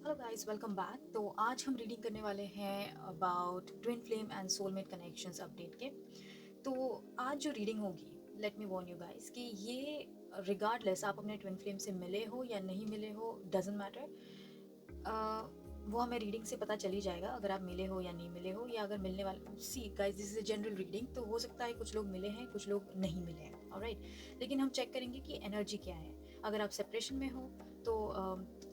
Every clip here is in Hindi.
Hello guys, welcome back. तो आज हम रीडिंग करने वाले हैं about twin flame and soulmate connections update के। तो आज जो रीडिंग होगी, let me Warne you guys कि ये रिगार्डलेस आप अपने ट्विन फ्लेम से मिले हो या नहीं मिले हो, डजेंट मैटर। वो हमें रीडिंग से पता चल ही जाएगा अगर आप मिले हो या नहीं मिले हो, या अगर मिलने वाले। See guys, this is a general reading, तो हो सकता है कुछ लोग मिले हैं, कुछ लोग नहीं मिले हैं, ऑलराइट। लेकिन हम चेक करेंगे कि एनर्जी क्या है। अगर आप सेपरेशन में हो तो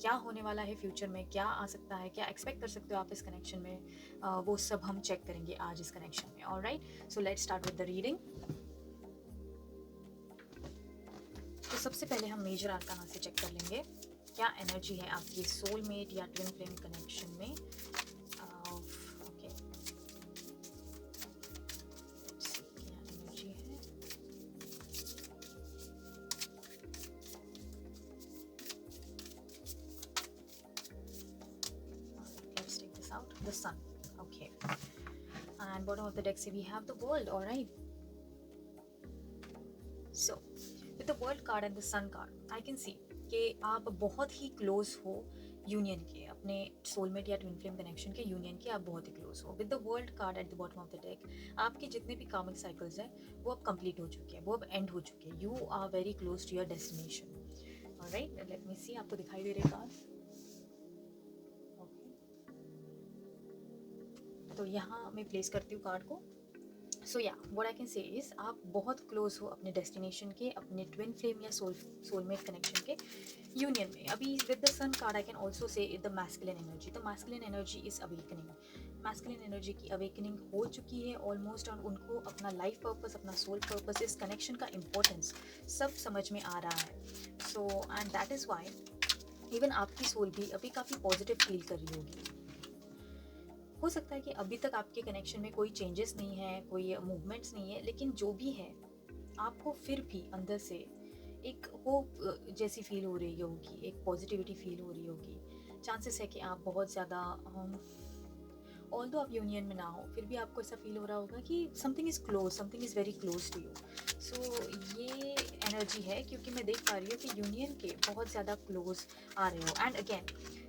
क्या होने वाला है फ्यूचर में, क्या आ सकता है, क्या एक्सपेक्ट कर सकते हो आप इस कनेक्शन में, वो सब हम चेक करेंगे आज इस कनेक्शन में। Alright, so let's start with the reading. तो सबसे पहले हम मेजर आर्काना से चेक कर लेंगे क्या एनर्जी है आपकी सोलमेट या ट्विन फ्लेम कनेक्शन में। ओके, क्या एनर्जी है। Let's take this out. The sun. Okay. And bottom of the deck, see we have the world. All right. So, with the world card and the sun card, I can see कि आप बहुत ही क्लोज हो यूनियन के, अपने सोलमेट या ट्विन फ्लेम कनेक्शन के यूनियन के आप बहुत ही क्लोज हो। With the world card at the bottom of the deck, आपके जितने भी कार्मिक साइकिल्स हैं वो अब कंप्लीट हो चुके हैं, वो अब एंड हो चुके हैं। You are very close to your destination. Alright, let me see, आपको दिखाई दे रहे कार्ड। ओके, तो यहाँ मैं प्लेस करती हूँ कार्ड को। सो या what I can say is आप बहुत क्लोज हो अपने डेस्टिनेशन के, अपने ट्विन फ्लेम या सोलमेट कनेक्शन के यूनियन में। अभी with the sun card I can also say the masculine energy, the masculine energy is awakening. Masculine energy की अवेकनिंग हो चुकी है ऑलमोस्ट, और उनको अपना लाइफ पर्पस, अपना सोल पर्पस, इस कनेक्शन का इम्पोर्टेंस सब समझ में आ रहा है। So and that is why even आपकी सोल भी अभी काफ़ी पॉजिटिव फील कर रही होगी। हो सकता है कि अभी तक आपके कनेक्शन में कोई चेंजेस नहीं है, कोई मूवमेंट्स नहीं है, लेकिन जो भी है आपको फिर भी अंदर से एक होप जैसी फील हो रही होगी, एक पॉजिटिविटी फील हो रही होगी। चांसेस है कि आप बहुत ज़्यादा, ऑल दो आप यूनियन में ना हो, फिर भी आपको ऐसा फील हो रहा होगा कि something is close, something is very close to you. So ये एनर्जी है, क्योंकि मैं देख पा रही हूँ कि यूनियन के बहुत ज़्यादा क्लोज आ रहे हो। And again,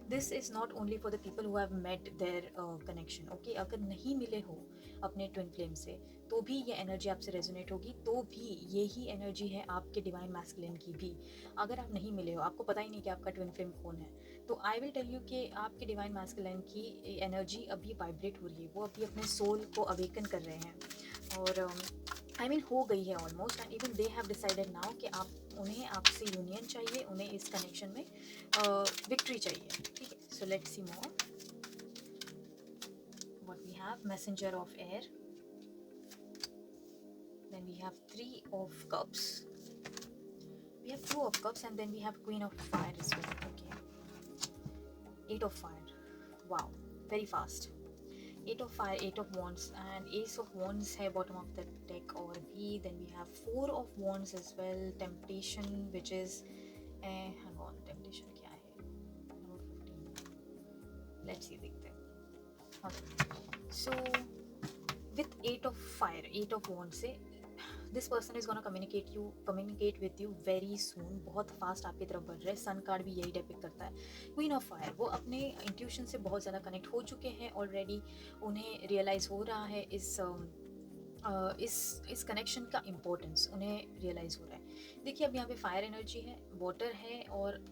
this is not only for the people who have met their connection. Okay, अगर नहीं मिले हो अपने ट्विन फ्लेम से, तो भी ये एनर्जी आपसे रेजोनेट होगी, तो भी यही एनर्जी है आपके डिवाइन मैस्कुलिन की भी। अगर आप नहीं मिले हो, आपको पता ही नहीं कि आपका ट्विन फ्लेम कौन है, तो आई विल टेल यू कि आपके डिवाइन मैस्कुलिन की एनर्जी अभी वाइब्रेट हो रही है, वो अभी अपने सोल को अवेकन कर रहे हैं। और आई मीन हो गई है almost, and even they have decided now कि आप उन्हें आपसे यूनियन चाहिए, उन्हें इस कनेक्शन में विक्ट्री चाहिए। ठीक है, so let's see more what we have. Messenger of air, then we have 3 of cups, we have 2 of cups, and then we have queen of fire as well. Okay, 8 of fire. Wow, very fast. 8 of fire, 8 of wands, and ace of wands है bottom of the deck और भी। then we have 4 of wands as well. temptation, which is hang on, temptation क्या है, number 15, let's see, देखते हैं। okay, so with 8 of fire, 8 of wands से this person is gonna communicate with you very soon, बहुत फास्ट आपकी तरफ बढ़ रहे हैं। सन कार्ड भी यही डिपिक्ट करता है। क्वीन ऑफ फायर, वो अपने इंट्यूशन से बहुत ज़्यादा कनेक्ट हो चुके हैं ऑलरेडी, उन्हें रियलाइज़ हो रहा है इस कनेक्शन का इम्पोर्टेंस, उन्हें रियलाइज़ हो रहा है। देखिए, अब यहाँ पे फायर एनर्जी है, वाटर है और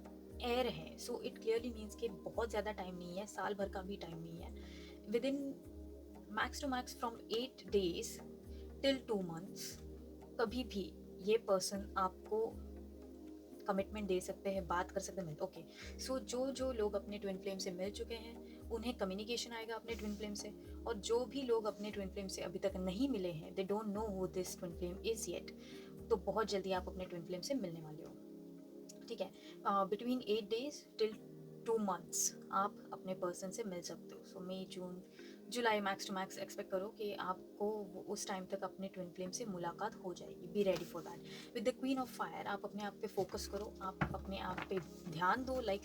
एयर है, सो इट क्लियरली मीन्स कि बहुत ज़्यादा टाइम नहीं है, साल भर का भी टाइम नहीं है। Within max to max from 8 days till 2 months, कभी भी ये पर्सन आपको कमिटमेंट दे सकते हैं, बात कर सकते हैं। ओके, सो जो लोग अपने ट्विन फ्लेम से मिल चुके हैं, उन्हें कम्युनिकेशन आएगा अपने ट्विन फ्लेम से, और जो भी लोग अपने ट्विन फ्लेम से अभी तक नहीं मिले हैं, they don't know who this twin flame is yet, तो बहुत जल्दी आप अपने ट्विन फ्लेम से मिलने वाले हो। ठीक है, बिटवीन 8 days टिल 2 months आप अपने पर्सन से मिल सकते हो। सो मई, जून, जुलाई, मैक्स टू मैक्स एक्सपेक्ट करो कि आपको उस टाइम तक अपने ट्विन फ्लेम से मुलाकात हो जाएगी। Be ready for that. With the queen of fire, आप अपने आप पे फोकस करो, आप अपने आप पे ध्यान दो, लाइक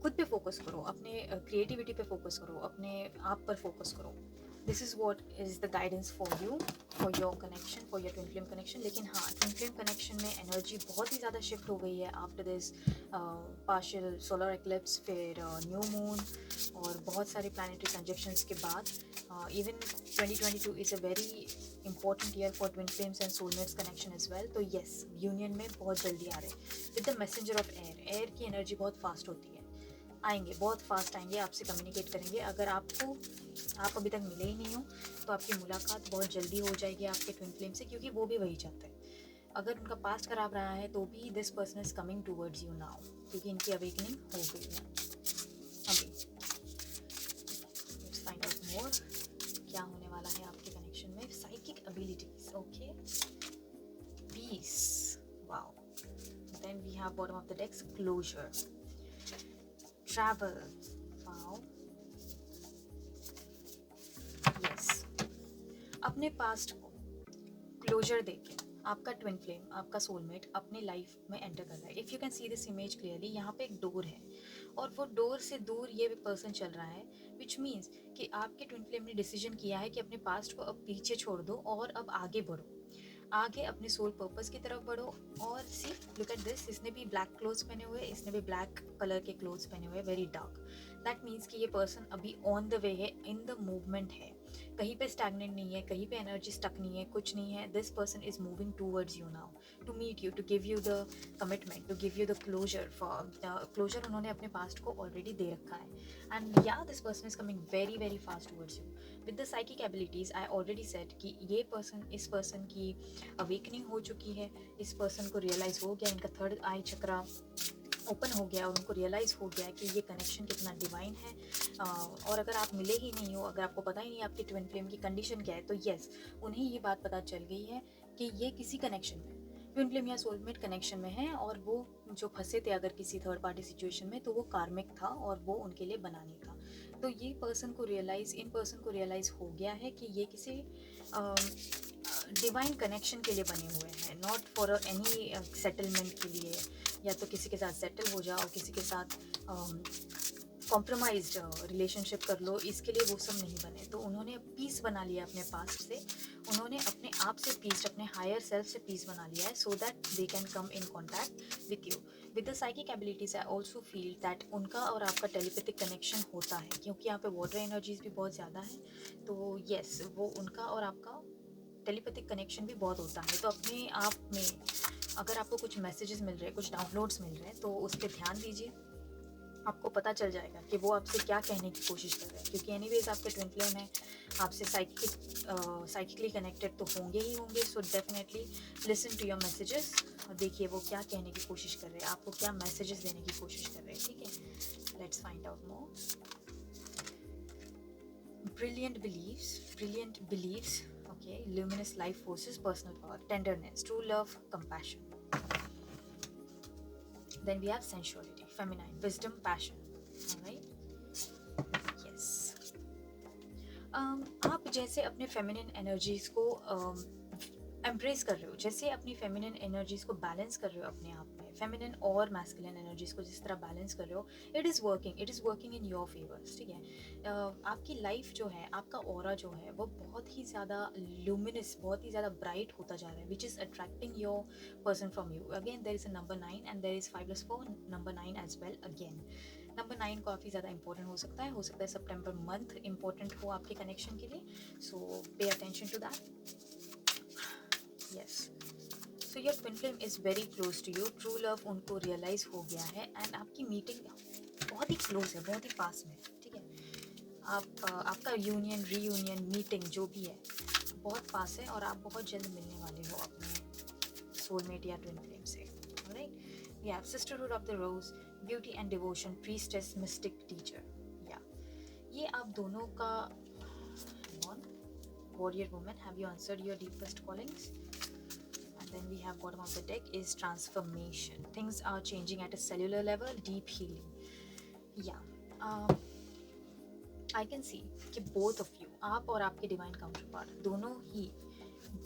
खुद पे फोकस करो, अपने क्रिएटिविटी पे फोकस करो, अपने आप पर फोकस करो। This is what is the guidance for you, for your connection, for your twin flame connection. लेकिन हाँ, ट्विन फ्लेम कनेक्शन में एनर्जी बहुत ही ज़्यादा शिफ्ट हो गई है after this partial solar eclipse, फिर न्यू मून और बहुत सारे प्लानिटरी कंजक्शंस के बाद. Even 2022 is a very important year for twin flames and soulmates connection as well. तो येस, यूनियन में बहुत जल्दी आ रहे हैं with the messenger of air. Air की एनर्जी बहुत फास्ट होती है, आएंगे बहुत फास्ट आएंगे, आपसे कम्युनिकेट करेंगे. अगर आप अभी तक मिले ही नहीं हो तो आपकी मुलाकात बहुत जल्दी हो जाएगी आपके ट्विन फ्लेम से, क्योंकि वो भी वही चाहते हैं. अगर उनका पास्ट खराब रहा है तो भी this person is coming towards you now, क्योंकि इनकी अवेकनिंग हो गई है अभी. लेट्स फाइंड आउट मोर क्या होने वाला है आपके कनेक्शन में. Psychic abilities, okay, peace, wow. Then we have bottom of the decks closure, travel, wow, yes. अपने पास्ट को क्लोजर देके आपका ट्विन फ्लेम, आपका सोलमेट अपने लाइफ में एंटर कर रहा है. If you can see this image clearly, यहाँ पे एक डोर है और वो डोर से दूर ये पर्सन चल रहा है, विच मीन्स कि आपके ट्विन फ्लेम ने डिसीजन किया है कि अपने पास्ट को अब पीछे छोड़ दो और अब आगे बढ़ो, आगे अपने सोल पर्पस की तरफ बढ़ो. और सी, लुक एट दिस, इसने भी ब्लैक क्लोथ्स पहने हुए, इसने भी ब्लैक कलर के क्लोथ्स पहने हुए, वेरी डार्क. दैट मीन्स कि ये पर्सन अभी ऑन द वे है, इन द मूवमेंट है, कहीं पे स्टैगनेंट नहीं है, कहीं पे एनर्जी स्टक नहीं है, कुछ नहीं है. This person is moving towards you now to meet you, to give you the commitment, to give you the closure. For closure उन्होंने अपने पास्ट को ऑलरेडी दे रखा है. एंड या this person is coming very very fast towards you with the psychic abilities. I already said कि ये पर्सन, इस पर्सन की अवेकनिंग हो चुकी है. इस पर्सन को रियलाइज हो गया, इनका थर्ड आई चक्रा ओपन हो गया और उनको रियलाइज़ हो गया कि ये कनेक्शन कितना डिवाइन है. और अगर आप मिले ही नहीं हो, अगर आपको पता ही नहीं आपकी ट्विन फ्लेम की कंडीशन क्या है, तो येस, उन्हें ये बात पता चल गई है कि ये किसी कनेक्शन में, ट्विन फ्लेम या सोलमेट कनेक्शन में है, और वो जो फंसे थे अगर किसी थर्ड पार्टी सिचुएशन में, तो वो कार्मिक था और वो उनके लिए बना नहीं था. तो ये पर्सन को रियलाइज़ हो गया है कि ये किसी डिवाइन कनेक्शन के लिए बने हुए हैं, नॉट फॉर एनी सेटलमेंट के लिए, या तो किसी के साथ सेटल हो जाओ, किसी के साथ कॉम्प्रोमाइज्ड रिलेशनशिप कर लो, इसके लिए वो सब नहीं बने. तो उन्होंने पीस बना लिया अपने पास्ट से, उन्होंने अपने आप से पीस, अपने हायर सेल्फ से पीस बना लिया है, so that they can come in contact with you. With the psychic abilities I also feel that उनका और आपका टेलीपैथिक कनेक्शन होता है, क्योंकि यहाँ पे वाटर एनर्जीज भी बहुत ज़्यादा है. तो येस, वो उनका और आपका टेलीपैथिक कनेक्शन भी बहुत होता है. तो अपने आप में अगर आपको कुछ मैसेजेस मिल रहे हैं, कुछ डाउनलोड्स मिल रहे हैं, तो उस पर ध्यान दीजिए, आपको पता चल जाएगा कि वो आपसे क्या कहने की कोशिश कर रहे हैं. क्योंकि एनीवेज आपके ट्विन फ्लेम है, आपसे साइकिकली कनेक्टेड तो होंगे ही होंगे. So definitely listen to your messages और देखिए वो क्या कहने की कोशिश कर रहे हैं, आपको क्या मैसेजेस देने की कोशिश कर रहे हैं. ठीक है, let's find out more. Brilliant beliefs, okay, luminous life forces, personal power, tenderness, true love, compassion. Then we have sensuality, feminine, wisdom, passion. All right, yes. आप जैसे अपने फेमिनिन एनर्जीज को एम्ब्रेस कर रहे हो, जैसे अपनी फेमिनिन एनर्जीज को बैलेंस कर रहे हो अपने आप में, फेमिनिन और मैस्कुलिन एनर्जीज को जिस तरह बैलेंस कर रहे हो, it is working in your favours. ठीक है, आपकी लाइफ जो है, आपका ऑरा जो है, वो बहुत ही ज़्यादा ल्यूमिनस, बहुत ही ज़्यादा ब्राइट होता जा रहा है, which is attracting your person from you. Again there is a number 9 and there is 5+4 number 9 as well. Again number 9 काफ़ी ज़्यादा इंपॉर्टेंट हो सकता है सितंबर मंथ इंपॉर्टेंट हो आपके कनेक्शन के लिए. So pay attention to that. Yes, so your twin flame is very close to you. True love उनको रियलाइज़ हो गया है एंड आपकी मीटिंग बहुत ही क्लोज है, बहुत ही पास में. ठीक है, आपका यूनियन, रीयूनियन, मीटिंग जो भी है बहुत पास है और आप बहुत जल्द मिलने वाले हो अपने सोलमेट या ट्विन फ्लेम से. Alright, we have sisterhood of the rose, beauty and devotion, priestess, mystic, teacher. या ये आप दोनों का warrior woman, have you answered your deepest callings? And then we have bottom of the deck is transformation, things are changing at a cellular level, deep healing. Yeah, I can see कि both of you, आप और आपके divine counterpart दोनों ही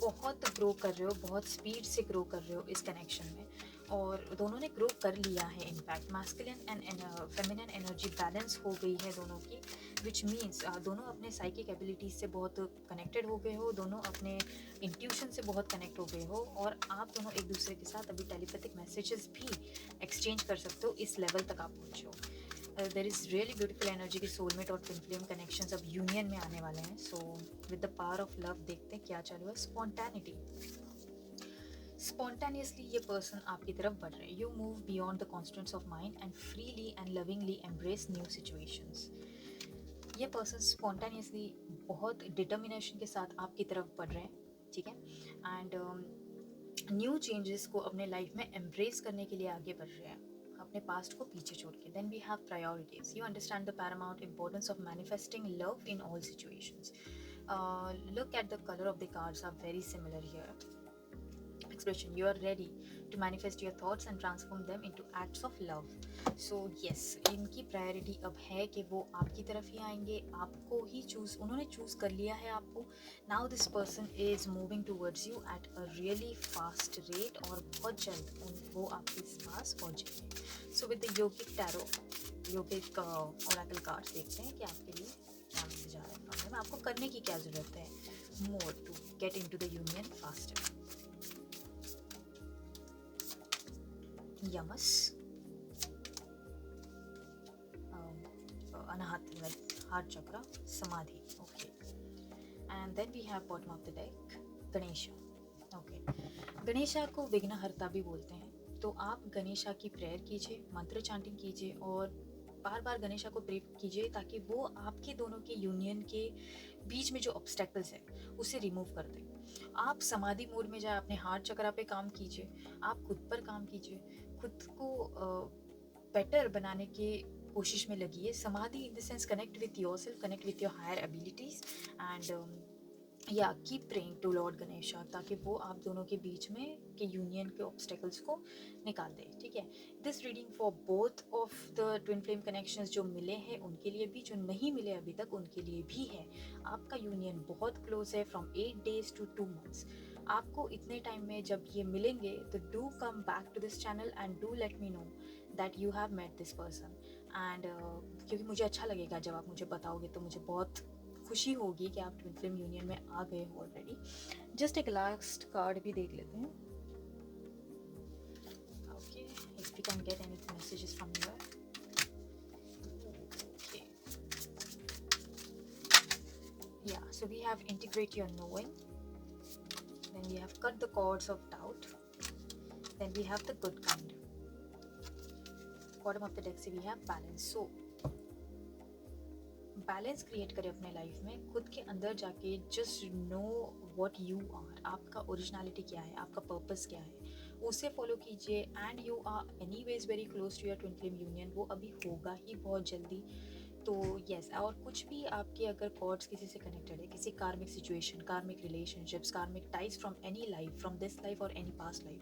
बहुत ग्रो कर रहे हो, बहुत स्पीड से ग्रो कर रहे हो इस कनेक्शन में. और दोनों ने ग्रो कर लिया है। In fact masculine and feminine energy balance हो गई है दोनों की, विच मीन्स दोनों अपने साइकिक एबिलिटीज से बहुत कनेक्टेड हो गए हो, दोनों अपने इंट्यूशन से बहुत कनेक्ट हो गए हो, और आप दोनों एक दूसरे के साथ अभी टेलीपैथिक मैसेजेस भी एक्सचेंज कर सकते हो। इस लेवल तक आप पहुँचे हो। There is really beautiful energy की सोलमेट और ट्विन फ्लेम कनेक्शंस अब यूनियन में आने वाले हैं। So with the power of love देखते हैं क्या चालू है। स्पॉन्टैनिटी, स्पॉन्टेनियसली ये पर्सन आपकी तरफ बढ़ रहे हैं। You move beyond the constants of mind and freely and lovingly embrace new situations. ये पर्सन स्पॉन्टेनियसली बहुत डिटर्मिनेशन के साथ आपकी तरफ बढ़ रहे हैं, ठीक है, एंड न्यू चेंजेस को अपने लाइफ में एम्ब्रेस करने के लिए आगे बढ़ रहे हैं, अपने पास्ट को पीछे छोड़ के। Then we have priorities, you understand the paramount importance of manifesting love in all situations. Look at the color of the cards are very similar here. Expression, you are ready to manifest your thoughts and transform them into acts of love. So yes, इनकी प्रायोरिटी अब है कि वो आपकी तरफ ही आएंगे, आपको ही उन्होंने चूज कर लिया है आपको। Now this person is moving towards you at a really fast rate, और बहुत जल्द वो आपके पास पहुंचेंगे। So with the yogic tarot, yogic Oracle cards देखते हैं कि आपके लिए क्या मैसेज आ रहा है फ्रॉम देम, आपको करने की क्या ज़रूरत है more to get into the union faster. Yamas, Anahata like heart chakra, samadhi, okay, and then we have bottom of the deck Ganesha, okay, Ganesha को विघ्नहर्ता भी बोलते हैं। तो आप गणेशा की प्रेयर कीजिए, मंत्र चांटिंग कीजिए और बार बार गणेशा को प्रे कीजिए ताकि वो आपके दोनों के यूनियन के बीच में जो ऑब्स्टेकल्स है उसे रिमूव कर दे। आप समाधि मोड में जाए, अपने हार्ट चक्रा पे काम कीजिए, आप खुद पर काम कीजिए, खुद को बेटर बनाने के कोशिश में लगिए। Samadhi in the sense connect with your self, connect with your higher abilities and या keep praying to lord Ganesha ताकि वो आप दोनों के बीच में के यूनियन के ऑब्स्टेकल्स को निकाल दे, ठीक है। This reading for both of the twin flame connections, जो मिले हैं उनके लिए भी, जो नहीं मिले अभी तक उनके लिए भी है। आपका यूनियन बहुत क्लोज है, फ्रॉम 8 days to 2 months। आपको इतने टाइम में जब ये मिलेंगे तो do come back to this channel and do let me know that you have met this person and क्योंकि मुझे अच्छा लगेगा जब आप मुझे बताओगे, तो मुझे बहुत खुशी होगी कि आप ट्विन फ्लेम यूनियन में आ गए हो ऑलरेडी। जस्ट एक लास्ट कार्ड भी देख लेते हैं। Okay, if we can get any messages from here. Okay, yeah so we have integrate your knowing, then we have cut the cords of doubt, then we have the good kind. Bottom of the deck से we have balance. So balance create करें अपने लाइफ में, खुद के अंदर जाके just know what you are, आपका ओरिजिनलिटी क्या है, आपका पर्पस क्या है, उसे फॉलो कीजिए and you are anyways very close to your twin flame union. वो अभी होगा ही बहुत जल्दी। तो यस, और कुछ भी आपके अगर कॉर्ड्स किसी से कनेक्टेड है, किसी कार्मिक situation, karmic relationships, karmic ties from any life, from this life और any past life,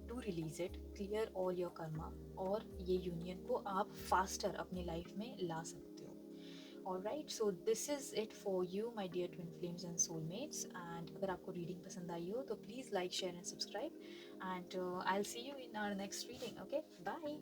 to release it, clear all your karma, और ये यूनियन को आप फास्टर अपनी लाइफ में ला सकते हो। Alright, so this is it for you, my dear twin flames and soulmates. And अगर आपको रीडिंग पसंद आई हो तो please like, share and subscribe, and I'll see you in our next reading. Okay, bye.